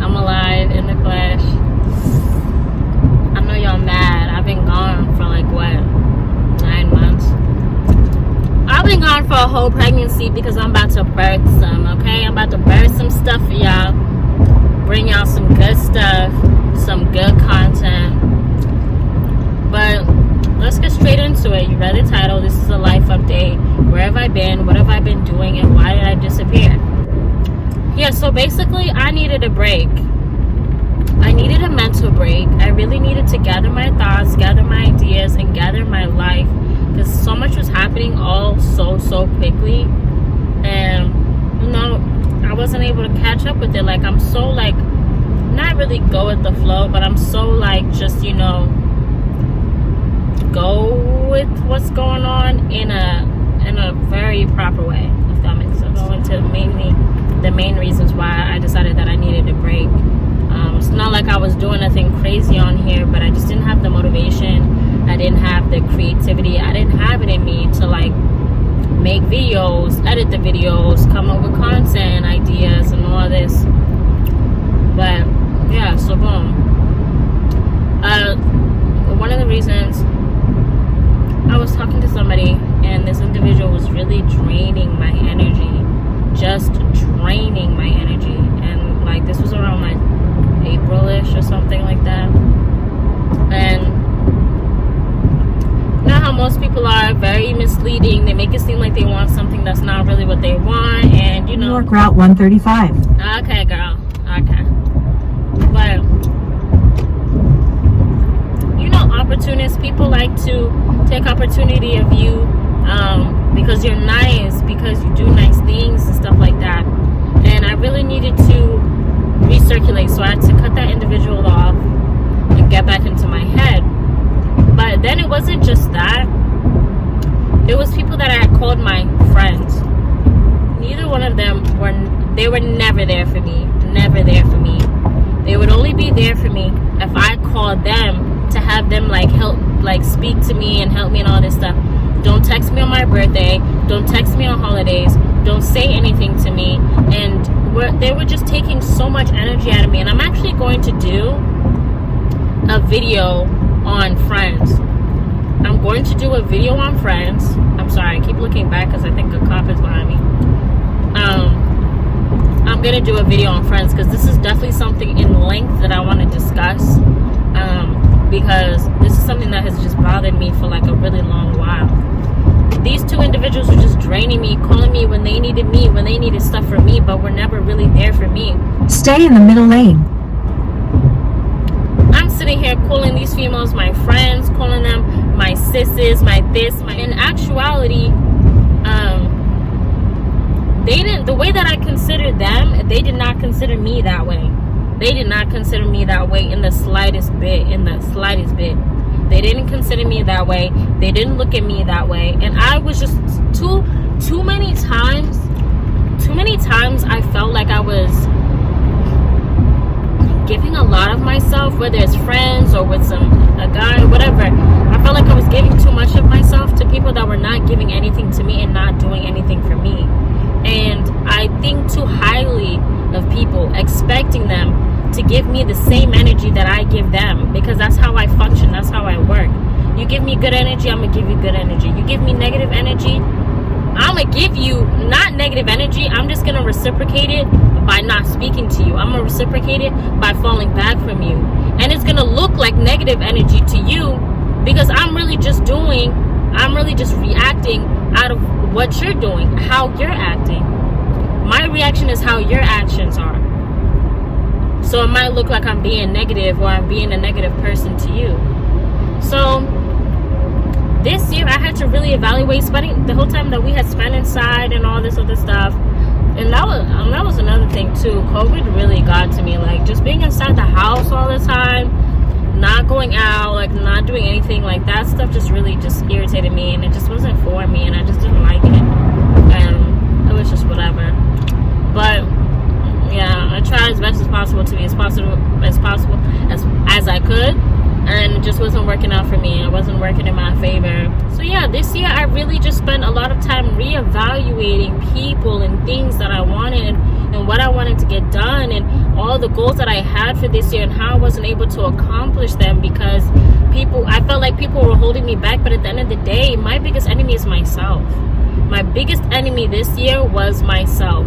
I'm alive in the flesh. I know y'all mad. I've been gone for like what, 9 months. I've been gone for a whole pregnancy because I'm about to birth some, okay? I'm about to birth some stuff for y'all. Bring y'all some good stuff, some good content. But let's get straight into it. You read the title. This is a life update. Where have I been? What have I been doing? And why did I disappear? Yeah, so basically I needed a break. I needed a mental break. I really needed to gather my thoughts, gather my ideas, and gather my life. Because so much was happening all so quickly. And, you know, I wasn't able to catch up with it. Like, I'm so, like, not really go with the flow, but I'm so, like, just, you know, go with what's going on in a very proper way, if that makes sense. Go into mainly the main reasons why I decided that I needed a break. It's not like I was doing nothing crazy on here, but I just didn't have the motivation. I didn't have the creativity. I didn't have it in me to like make videos, edit the videos, come up with content ideas and all this. But yeah, so boom. One of the reasons, I was talking to somebody and this individual was really draining my energy, just draining my energy. And like this was around like April-ish or something like that. And you know how most people are very misleading. They make it seem like they want something that's not really what they want. And you know, New York Route 135. Okay, girl. Okay. But you know, opportunists, people like to take opportunity of you because you're nice, because you do nice things and stuff like that. And I really needed to recirculate, so I had to cut that individual off and get back into my head. But then it wasn't just that. It was people that I had called my friends. Neither one of them they were never there for me. Never there for me. They would only be there for me if I called them to have them like help, like speak to me and help me and all this stuff. Don't text me on my birthday. Don't text me on holidays. Don't say anything to me. And they were just taking so much energy out of me. And I'm actually going to do a video on friends. I'm going to do a video on friends. I'm sorry, I keep looking back because I think a cop is behind me. I'm going to do a video on friends because this is definitely something in length that I want to discuss. Because this is something that has just bothered me for like a really long while. These two individuals were just draining me, calling me when they needed stuff from me, but were never really there for me. Stay in the middle lane. I'm sitting here calling these females my friends, calling them my sisses, my this, my... In actuality, they didn't... The way that I considered them, they did not consider me that way. They did not consider me that way in the slightest bit. They didn't consider me that way. They didn't look at me that way. And I was just too many times I felt like I was giving a lot of myself, whether it's friends or with a guy, whatever. I felt like I was giving too much of myself to people that were not giving anything to me and not doing anything for me. And I think too highly of people, expecting them to give me the same energy that I give them, because that's how I function, that's how I work. You give me good energy, I'm gonna give you good energy. You give me negative energy, I'm gonna give you not negative energy, I'm just gonna reciprocate it by not speaking to you. I'm gonna reciprocate it by falling back from you. And it's gonna look like negative energy to you because I'm really just reacting out of what you're doing, how you're acting. My reaction is how your actions are. So it might look like I'm being negative or I'm being a negative person to you. So this year I had to really evaluate spending the whole time that we had spent inside and all this other stuff. And that was another thing too. COVID really got to me. Like just being inside the house all the time, not going out, like not doing anything, like that stuff just really just irritated me, and it just wasn't for me, and I just didn't like it. And it was just whatever. But yeah, I tried as best as possible to be as possible as I could, and it just wasn't working out for me. It wasn't working in my favor. So yeah, this year I really just spent a lot of time reevaluating people and things that I wanted and what I wanted to get done and all all the goals that I had for this year and how I wasn't able to accomplish them because I felt like people were holding me back. But at the end of the day, my biggest enemy is myself. My biggest enemy this year was myself,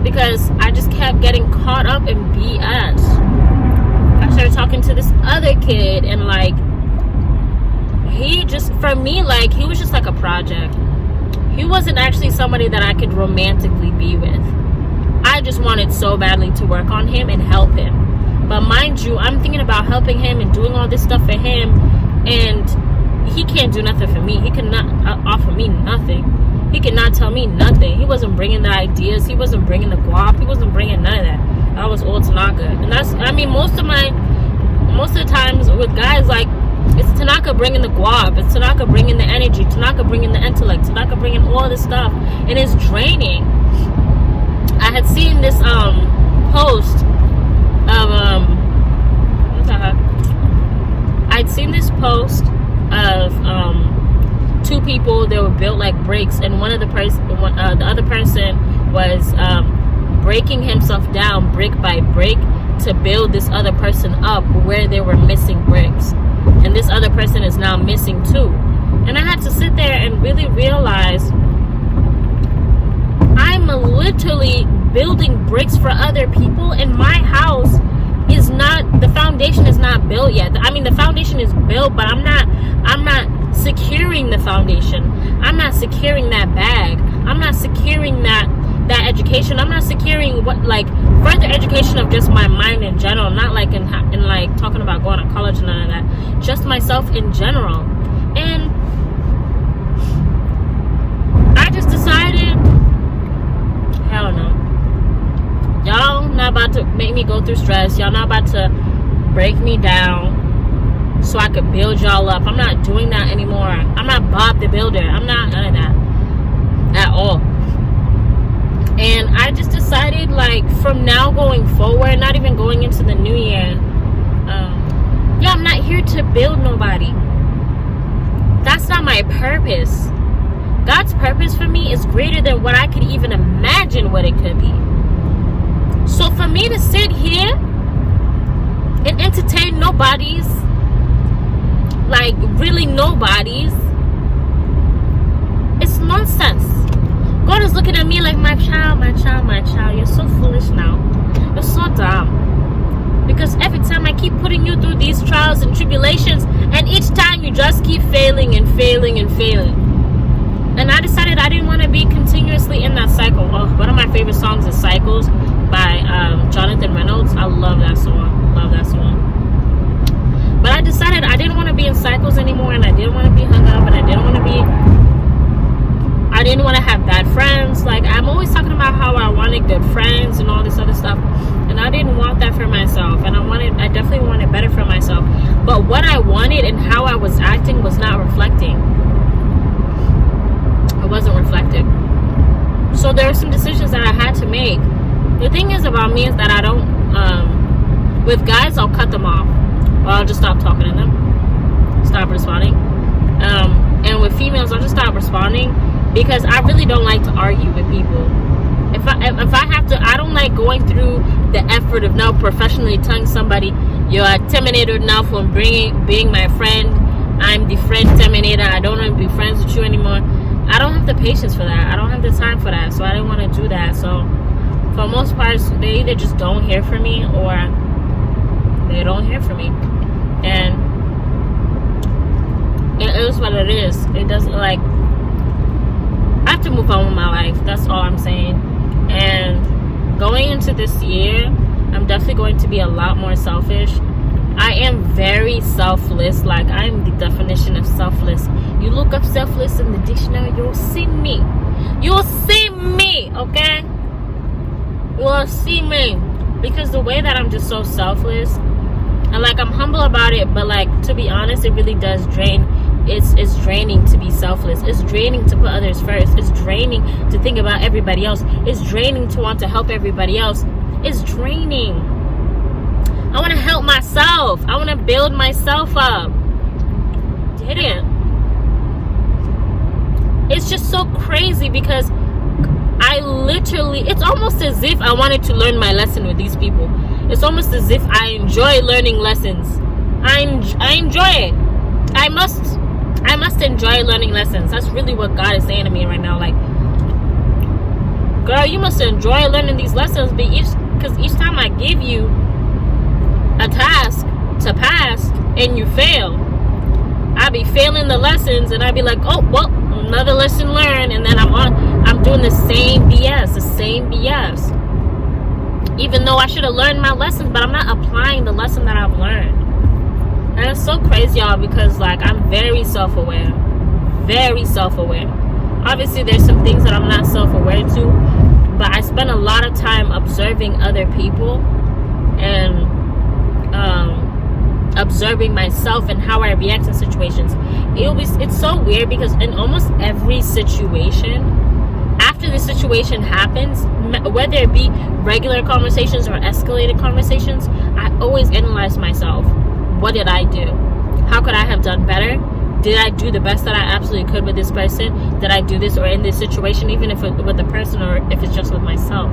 because I just kept getting caught up in BS. I started talking to this other kid, and like, he just, for me, like, he was just like a project. He wasn't actually somebody that I could romantically be with. I just wanted so badly to work on him and help him. But mind you, I'm thinking about helping him and doing all this stuff for him, and he can't do nothing for me. He cannot offer me nothing. He cannot tell me nothing. He wasn't bringing the ideas. He wasn't bringing the guap. He wasn't bringing none of that. That was all Tanaka. And that's, I mean, most of the times with guys, like, it's Tanaka bringing the guap. It's Tanaka bringing the energy. Tanaka bringing the intellect. Tanaka bringing all this stuff. And it's draining. I had seen this post of what the heck? I'd seen this post of two people that were built like bricks, and the other person was breaking himself down brick by brick to build this other person up where they were missing bricks, and this other person is now missing too. And I had to sit there and really realize I'm literally building bricks for other people, and my house is not, the foundation is not built yet. I mean, the foundation is built, but I'm not securing the foundation. I'm not securing that bag. I'm not securing that education. I'm not securing what, like, further education of just my mind in general, not like in like talking about going to college and none of that, just myself in general. And I just decided, hell no, y'all not about to make me go through stress. Y'all not about to break me down so I could build y'all up. I'm not doing that anymore. I'm not Bob the Builder. I'm not none of that at all. And I just decided, like, from now going forward, not even going into the new year, I'm not here to build nobody. That's not my purpose. God's purpose for me is greater than what I could even imagine what it could be. So for me to sit here and entertain nobodies, like really nobodies, it's nonsense. God is looking at me like, my child, you're so foolish now. You're so dumb. Because every time I keep putting you through these trials and tribulations, and each time you just keep failing and failing and failing. And I decided I didn't want to be continuously in that cycle. Oh, one of my favorite songs is Cycles by Jonathan Reynolds. I love that song. Love that song. But I decided I didn't want to be in cycles anymore, and I didn't want to be hung up, and I didn't want to have bad friends. Like, I'm always talking about how I wanted good friends and all this other stuff, and I didn't want that for myself, and I definitely wanted better for myself. But what I wanted and how I was acting was not reflecting. It wasn't reflective. So there were some decisions that I had to make. The thing is about me is that I don't, with guys, I'll cut them off, or I'll just stop talking to them, stop responding. And with females, I'll just stop responding, because I really don't like to argue with people. If I have to, I don't like going through the effort of now professionally telling somebody, you're a terminator now from being my friend. I'm the friend terminator. I don't want to be friends with you anymore. I don't have the patience for that. I don't have the time for that. So I didn't want to do that. So for most parts, they either just don't hear from me, or they don't hear from me. And it is what it is. It doesn't, like, I have to move on with my life. That's all I'm saying. And going into this year, I'm definitely going to be a lot more selfish. I am very selfless. Like, I'm the definition of selfless. You look up selfless in the dictionary, you'll see me. You'll see me, okay? You'll see me. Because the way that I'm just so selfless, and like, I'm humble about it, but like, to be honest, it really does drain. It's draining to be selfless. It's draining to put others first. It's draining to think about everybody else. It's draining to want to help everybody else. It's draining. I want to help myself. I want to build myself up. Didn't. It's just so crazy, because I literally, it's almost as if I wanted to learn my lesson with these people. It's almost as if I enjoy learning lessons. I enjoy it. I must enjoy learning lessons. That's really what God is saying to me right now. Like, girl, you must enjoy learning these lessons, because each time I give you a task to pass and you fail, I be failing the lessons, and I be like, oh, well, another lesson learned, and then I'm doing the same BS. Even though I should have learned my lessons, but I'm not applying the lesson that I've learned. And it's so crazy, y'all, because like I'm very self-aware. Obviously, there's some things that I'm not self-aware to, but I spend a lot of time observing other people and observing myself and how I react in situations. It's so weird because in almost every situation, after the situation happens, whether it be regular conversations or escalated conversations, I always analyze myself. What did I do? How could I have done better? Did I do the best that I absolutely could with this person? Did I do this or in this situation, even if it's with the person or if it's just with myself?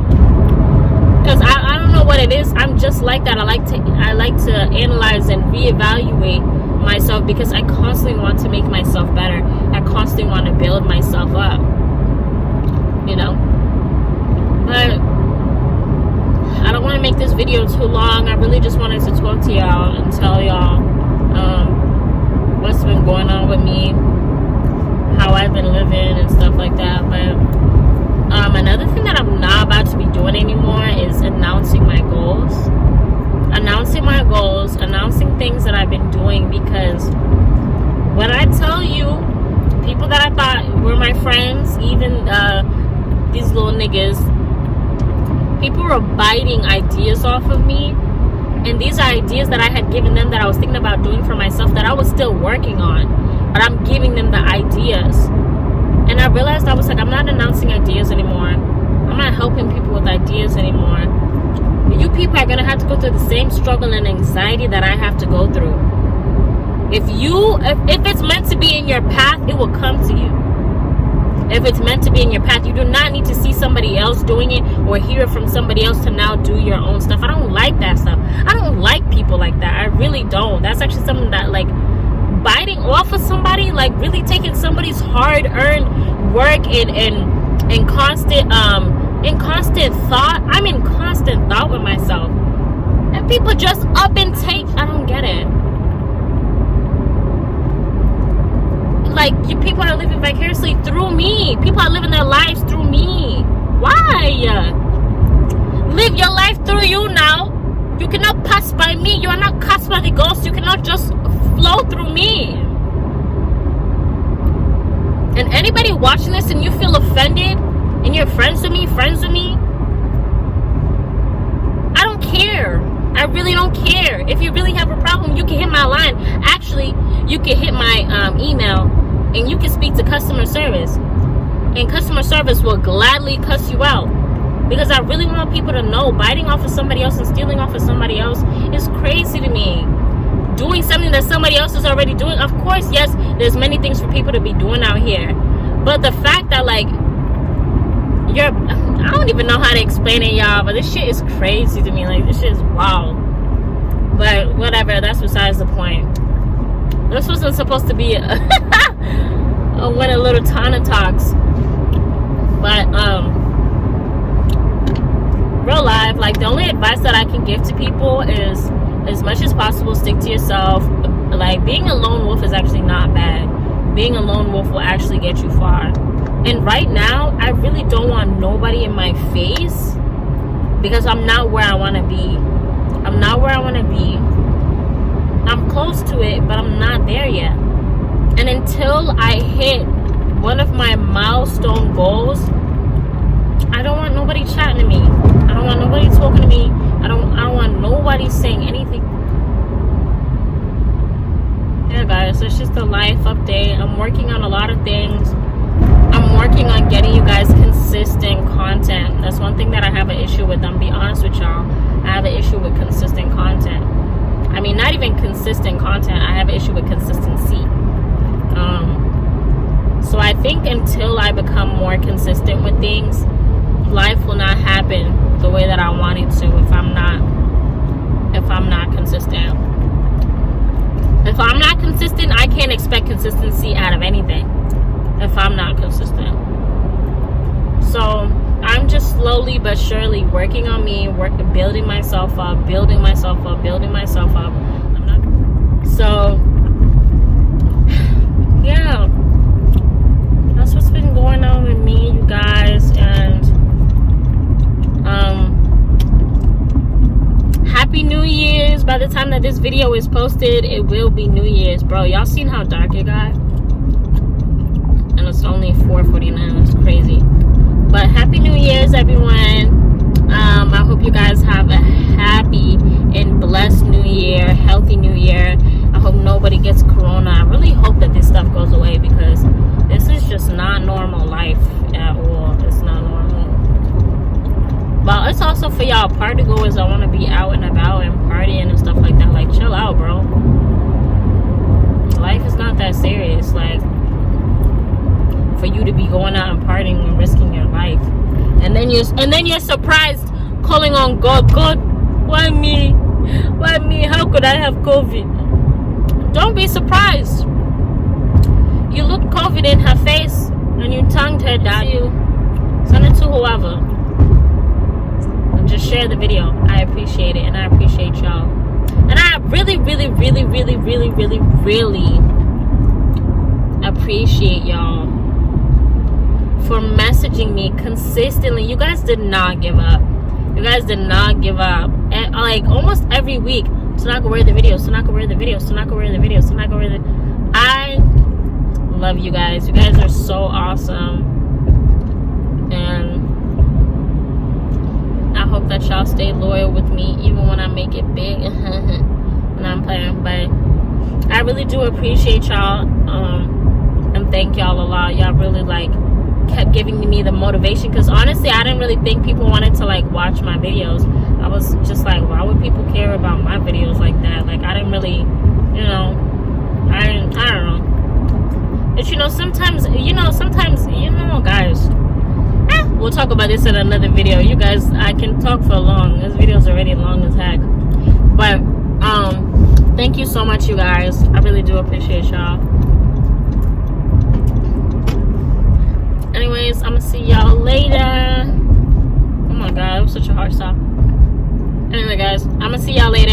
Because I don't know what it is. I'm just like that. I like to analyze and reevaluate myself because I constantly want to make myself better. I constantly want to build myself up. You know? But I don't want to make this video too long. I really just wanted to talk to y'all and tell y'all what's been going on with me, how I've been living and stuff like that. But another thing that I'm not about to be doing anymore is announcing my goals. Announcing things that I've been doing, because when I tell you, people that I thought were my friends, even these little niggas, people were biting ideas off of me. And these are ideas that I had given them that I was thinking about doing for myself that I was still working on. But I'm giving them the ideas. And I realized, I was like, I'm not announcing ideas anymore. I'm not helping people with ideas anymore. You people are going to have to go through the same struggle and anxiety that I have to go through. If it's meant to be in your path, it will come to you. If it's meant to be in your path, you do not need to see somebody else doing it or hear it from somebody else to now do your own stuff. I don't like that stuff. I don't like people like that. I really don't. That's actually something that, like, biting off of somebody, like really taking somebody's hard-earned work and constant thought. I'm in constant thought with myself. And people just up and take. I don't get it. Like, you people are living vicariously through me. People are living their lives through me. Why? Live your life through you now. You cannot pass by me. You are not cast by the ghost. You cannot just flow through me. And anybody watching this and you feel offended and you're friends with me, I don't care. I really don't care. If you really have a problem, you can hit my line. Actually, you can hit my email and you can speak to customer service. And customer service will gladly cuss you out. Because I really want people to know, biting off of somebody else and stealing off of somebody else is crazy to me. Doing something that somebody else is already doing. Of course, yes, there's many things for people to be doing out here. But the fact that, like, I don't even know how to explain it, y'all, but this shit is crazy to me. Like, this shit is wild. But whatever, that's besides the point. This wasn't supposed to be one of little Tana talks. But real life, like, the only advice that I can give to people is, as much as possible, stick to yourself. Like, being a lone wolf is actually not bad. Being a lone wolf will actually get you far. And right now, I really don't want nobody in my face, because I'm not where I want to be. I'm not where I want to be. I'm close to it, but I'm not there yet. And until I hit one of my milestone goals, I don't want nobody chatting to me. I don't want nobody talking to me. I don't want nobody saying anything. Yeah, guys, it's just a life update. I'm working on a lot of things. I'm working on getting you guys consistent content. That's one thing that I have an issue with. I'm be honest with y'all. I have an issue with consistent content. I mean, not even consistent content. I have an issue with consistency. So I think until I become more consistent with things, life will not happen the way that I want it to if I'm not consistent. If I'm not consistent, I can't expect consistency out of anything if I'm not consistent. So I'm just slowly but surely working on me, building myself up. So yeah, that's what's been going on with me, you guys. And happy New Year's. By the time that this video is posted, it will be New Year's, bro. Y'all seen how dark it got? And it's only 4:49. It's crazy. But happy New Year's, everyone. I hope you guys have a happy and blessed New Year, healthy New Year. I hope nobody gets corona. I really hope that this stuff goes away, because this is just not normal life at all. It's not normal. But it's also for y'all party goers that want to be out and about and partying and stuff like that. Like, chill out, bro. Life is not that serious. Like, for you to be going out and partying and risking your life, and then you're surprised, calling on God. God, why me? Why me? How could I have COVID? Don't be surprised. You looked COVID in her face and you tongued her down. You send it to whoever and just share the video. I appreciate it, and I appreciate y'all. And I really appreciate y'all for messaging me consistently. You guys did not give up. And like almost every week, Tanaka, wear the video. I love you guys. You guys are so awesome. And I hope that y'all stay loyal with me even when I make it big. And I'm playing, but I really do appreciate y'all. And thank y'all a lot. Y'all really kept giving me the motivation, because honestly I didn't really think people wanted to watch my videos. I was just like, why would people care about my videos like that? Like, I didn't really, I don't know. But sometimes guys, we'll talk about this in another video. You guys, I can talk for long. This video's already long as heck. But thank you so much, you guys. I really do appreciate y'all. Anyways, I'm gonna see y'all later. Oh my god, it was such a hard stop. Anyway, guys, I'm gonna see y'all later.